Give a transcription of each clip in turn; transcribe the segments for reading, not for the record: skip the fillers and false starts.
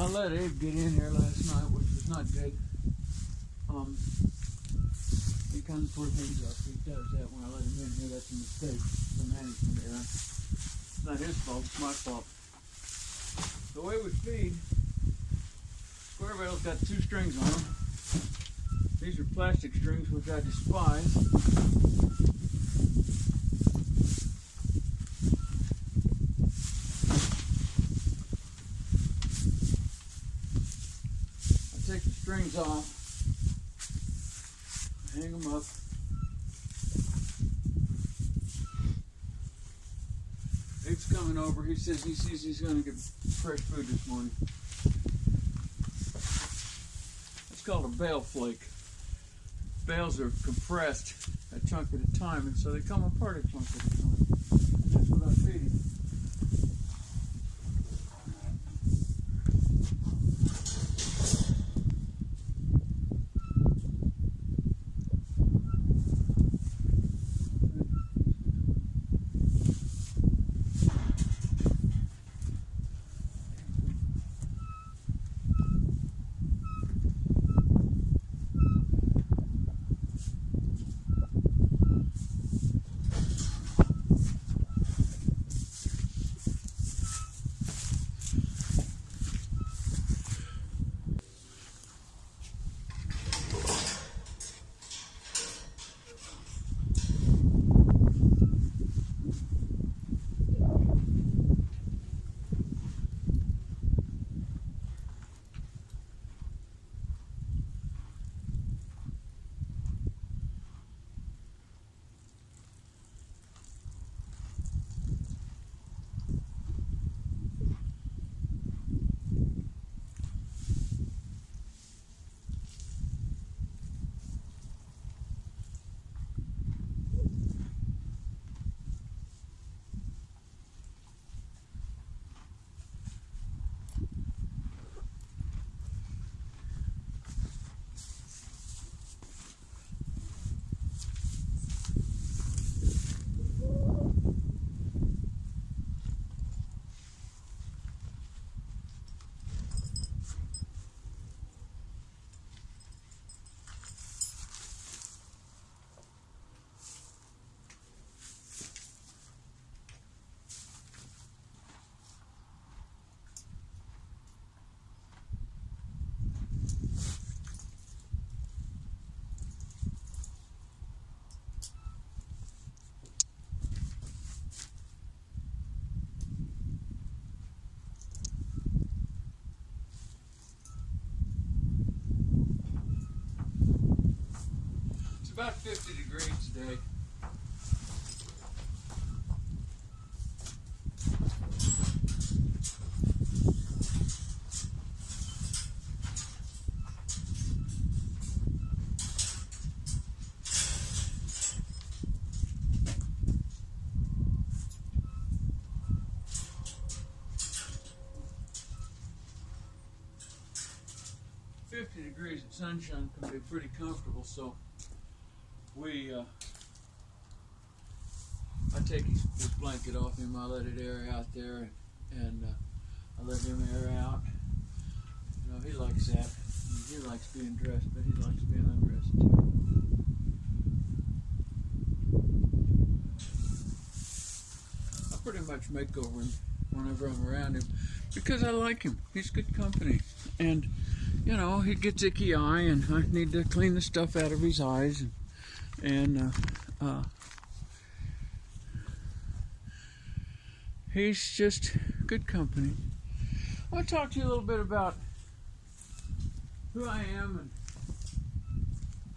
I let Abe get in here last night, which was not good. He kind of tore things up. He does that when I let him in here. That's a mistake. The management error. It's not his fault. It's my fault. The way we feed, square rail's got 2 strings on them. These are plastic strings, which I despise. I take the strings off, hang them up. Abe's coming over. He says he sees he's going to get fresh food this morning. It's called a bale flake. Bales are compressed a chunk at a time, and so they come apart a chunk at a time. That's what I feed him. About 50 degrees today. Degrees of sunshine can be pretty comfortable, so I take his blanket off him, I let it air out there, and I let him air out. You know, he likes that. He likes being dressed, but he likes being undressed too. I pretty much make over him whenever I'm around him because I like him. He's good company, and you know, he gets icky eye, and I need to clean the stuff out of his eyes, and he's just good company. I want to talk to you a little bit about who I am and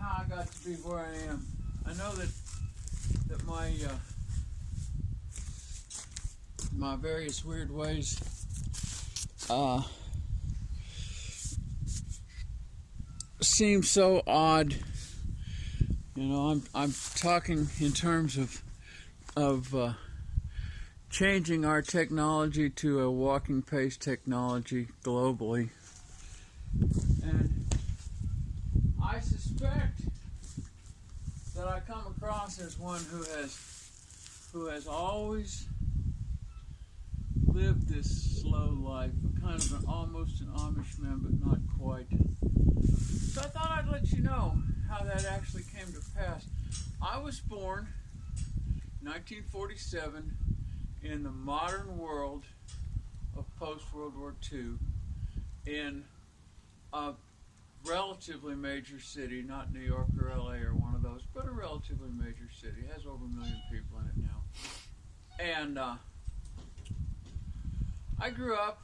how I got to be where I am. I know that my various weird ways seem so odd. You know, I'm talking in terms of changing our technology to a walking pace technology globally, and I suspect that I come across as one who has always lived this slow life, a kind of almost an Amish man, but not quite. So I thought I'd let you know how that actually came to pass. I was born 1947 in the modern world of post-World War II in a relatively major city, not New York or LA or one of those, but a relatively major city. It has over 1 million people in it now. And I grew up,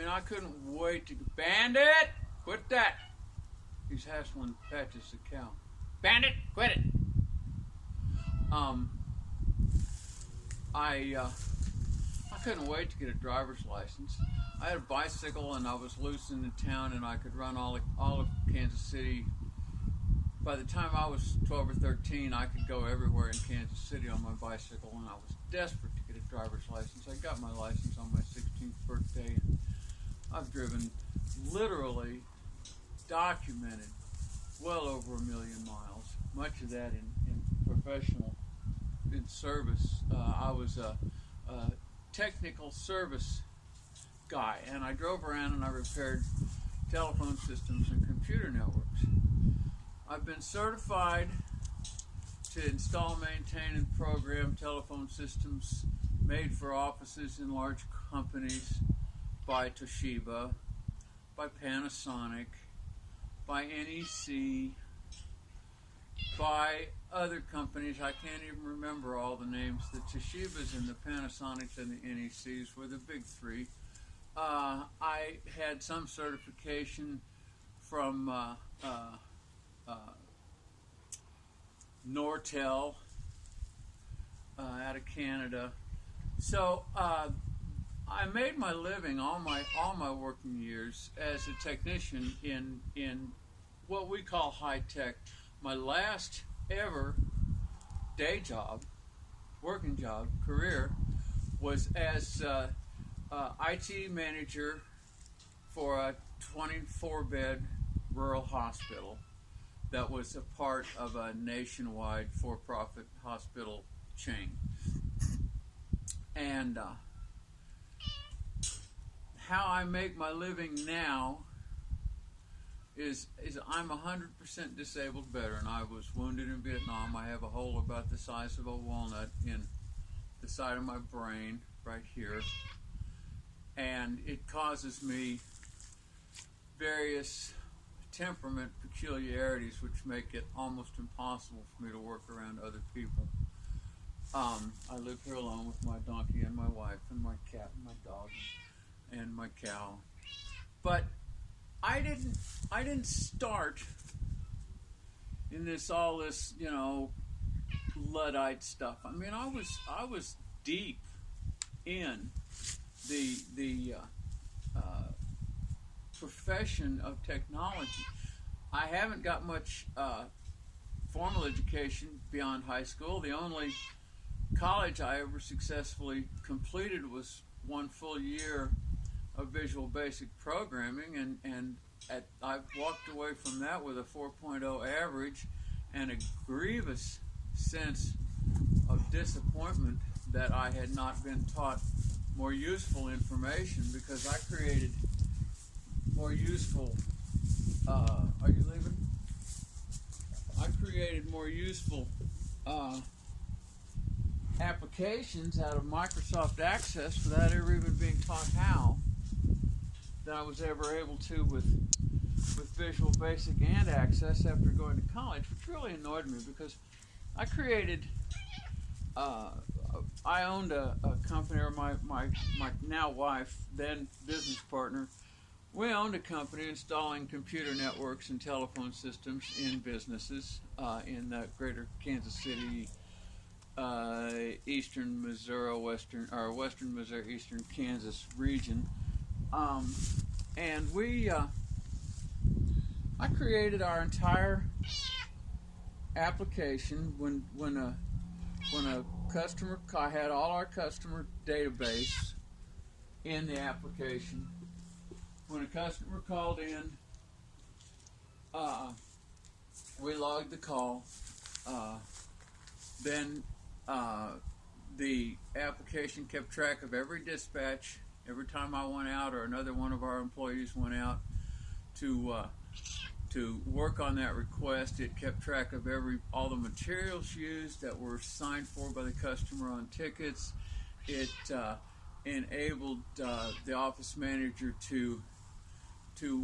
I couldn't wait to, Bandit, quit that. He's hassling Patches the cow. Bandit, quit it. I couldn't wait to get a driver's license. I had a bicycle and I was loose in the town and I could run all of Kansas City. By the time I was 12 or 13, I could go everywhere in Kansas City on my bicycle, and I was desperate to get a driver's license. I got my license on my 16th birthday, and I've driven, literally documented, well over 1 million miles, much of that in professional, in service. I was a technical service guy, and I drove around and I repaired telephone systems and computer networks. I've been certified to install, maintain, and program telephone systems made for offices in large companies by Toshiba, by Panasonic, by NEC, by other companies. I can't even remember all the names. The Toshibas and the Panasonics and the NECs were the big three. I had some certification from Nortel out of Canada. So I made my living all my working years as a technician in what we call high tech. My last ever day job, working job, career, was as IT manager for a 24-bed rural hospital that was a part of a nationwide for-profit hospital chain. And how I make my living now is I'm 100% disabled veteran. I was wounded in Vietnam. I have a hole about the size of a walnut in the side of my brain right here, and it causes me various temperament peculiarities which make it almost impossible for me to work around other people. I live here alone with my donkey and my wife and my cat and my dog and my cow. But I didn't start in all this, Luddite stuff. I was deep in the profession of technology. I haven't got much formal education beyond high school. The only college I ever successfully completed was 1 full year of Visual Basic Programming, and I walked away from that with a 4.0 average and a grievous sense of disappointment that I had not been taught more useful information, because I created more useful, are you leaving? I created more useful applications out of Microsoft Access without ever even being taught how than I was ever able to with Visual Basic and Access after going to college, which really annoyed me, because I created, I owned a company, or my now wife, then business partner, we owned a company installing computer networks and telephone systems in businesses in the greater Kansas City, eastern Missouri, western Missouri, eastern Kansas region. And I created our entire application when a customer, I had all our customer database in the application. When a customer called in, we logged the call. Then the application kept track of every dispatch. Every time I went out or another one of our employees went out to work on that request, it kept track of all the materials used that were signed for by the customer on tickets. It enabled the office manager to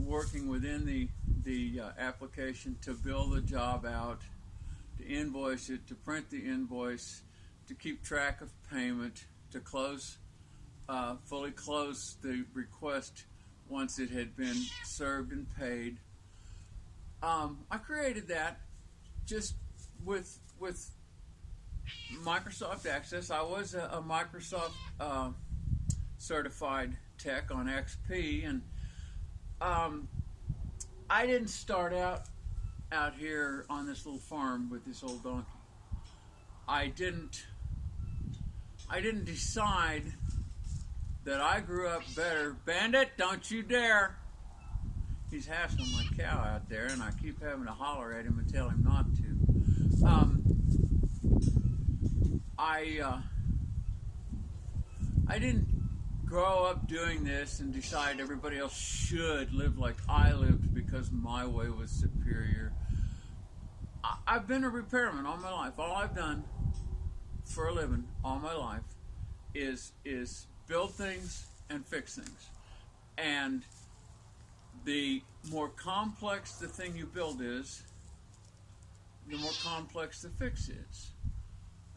working within the application to bill the job out, to invoice it, to print the invoice, to keep track of payment, to fully close the request once it had been served and paid. I created that just with Microsoft Access. I was a Microsoft certified tech on XP, and I didn't start out here on this little farm with this old donkey. I didn't decide that I grew up better. Bandit, don't you dare! He's hassling my cow out there, and I keep having to holler at him and tell him not to. I didn't grow up doing this and decide everybody else should live like I lived because my way was superior. I've been a repairman all my life. All I've done for a living all my life is build things and fix things. And the more complex the thing you build is, the more complex the fix is.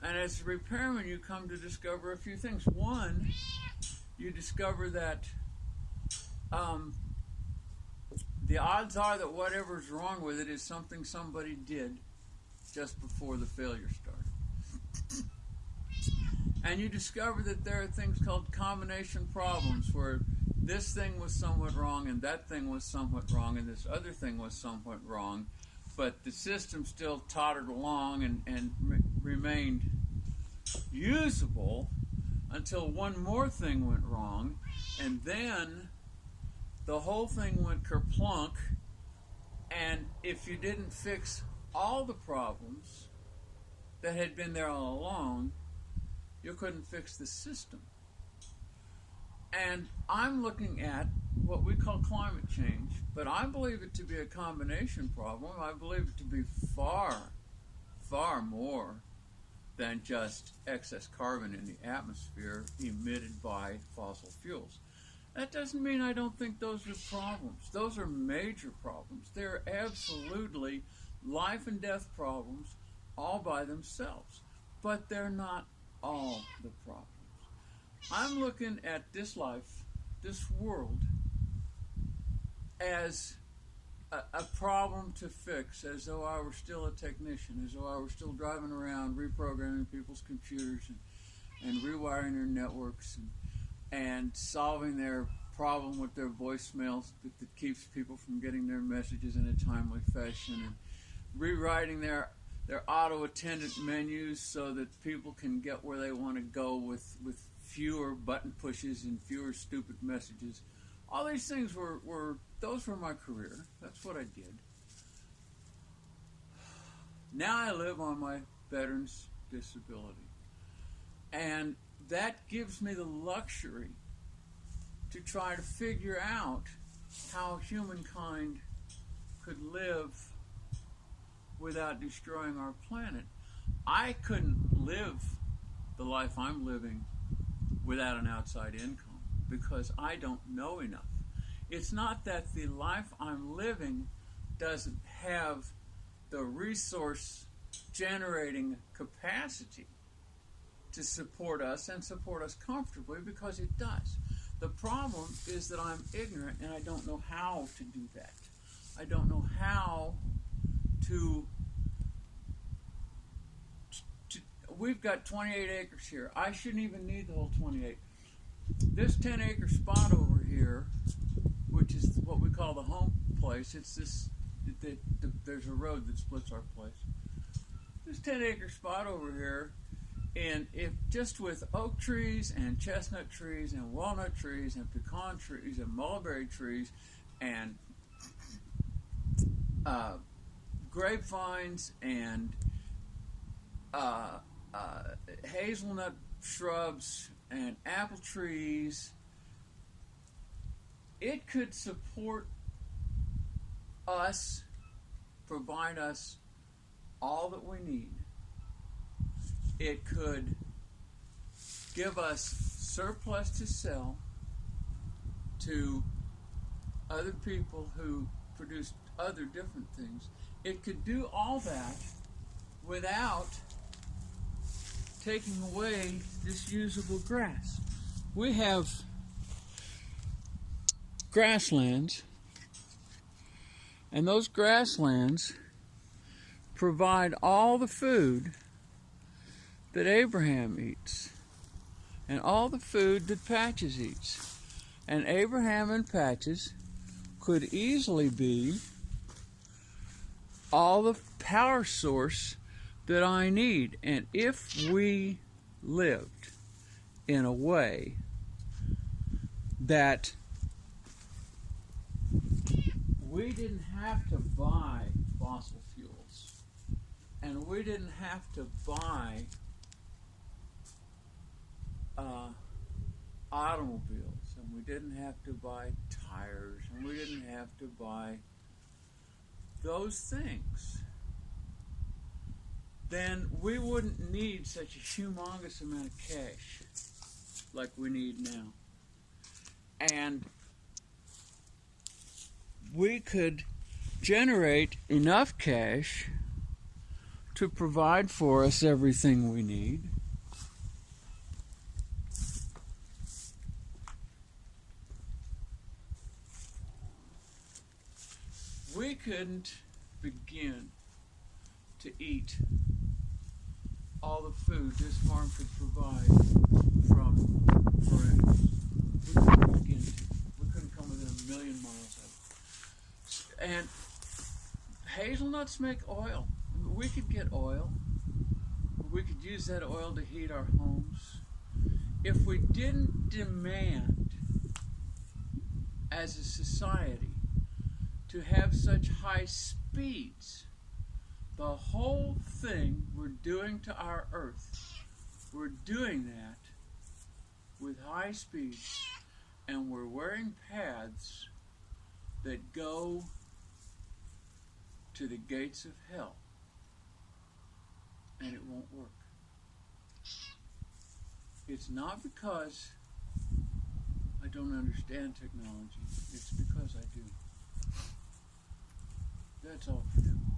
And as a repairman, you come to discover a few things. One, you discover that the odds are that whatever's wrong with it is something somebody did just before the failure started. And you discover that there are things called combination problems where this thing was somewhat wrong and that thing was somewhat wrong and this other thing was somewhat wrong, but the system still tottered along and remained usable until one more thing went wrong, and then the whole thing went kerplunk. And if you didn't fix all the problems that had been there all along, you couldn't fix the system. And I'm looking at what we call climate change, but I believe it to be a combination problem. I believe it to be far, far more than just excess carbon in the atmosphere emitted by fossil fuels. That doesn't mean I don't think those are problems. Those are major problems. They're absolutely life and death problems all by themselves, but they're not all the problems. I'm looking at this life, this world, as a problem to fix, as though I were still a technician, as though I were still driving around reprogramming people's computers and rewiring their networks and solving their problem with their voicemails that keeps people from getting their messages in a timely fashion, and rewriting their auto attendant menus so that people can get where they want to go with fewer button pushes and fewer stupid messages. All these things were my career. That's what I did. Now I live on my veteran's disability. And that gives me the luxury to try to figure out how humankind could live without destroying our planet. I couldn't live the life I'm living without an outside income because I don't know enough. It's not that the life I'm living doesn't have the resource generating capacity to support us and support us comfortably, because it does. The problem is that I'm ignorant and I don't know how to do that. I don't know how to we've got 28 acres here. I shouldn't even need the whole 28. This 10-acre spot over here, which is what we call the home place, it's this, there's a road that splits our place. This 10-acre spot over here, and if just with oak trees and chestnut trees and walnut trees and pecan trees and mulberry trees and grapevines and hazelnut shrubs and apple trees. It could support us, provide us all that we need. It could give us surplus to sell to other people who produce other different things. It could do all that without taking away this usable grass. We have grasslands, and those grasslands provide all the food that Abraham eats and all the food that Patches eats. And Abraham and Patches could easily be all the power source that I need. And if we lived in a way that we didn't have to buy fossil fuels, and we didn't have to buy automobiles, and we didn't have to buy tires, and we didn't have to buy those things, then we wouldn't need such a humongous amount of cash like we need now. And we could generate enough cash to provide for us everything we need. We couldn't begin to eat all the food this farm could provide from forever. We couldn't begin to. We couldn't come within a million miles of it. And hazelnuts make oil. We could get oil. We could use that oil to heat our homes. If we didn't demand as a society to have such high speeds, the whole thing we're doing to our earth, we're doing that with high speeds, and we're wearing paths that go to the gates of hell, and it won't work. It's not because I don't understand technology, it's because I do. That's all for now.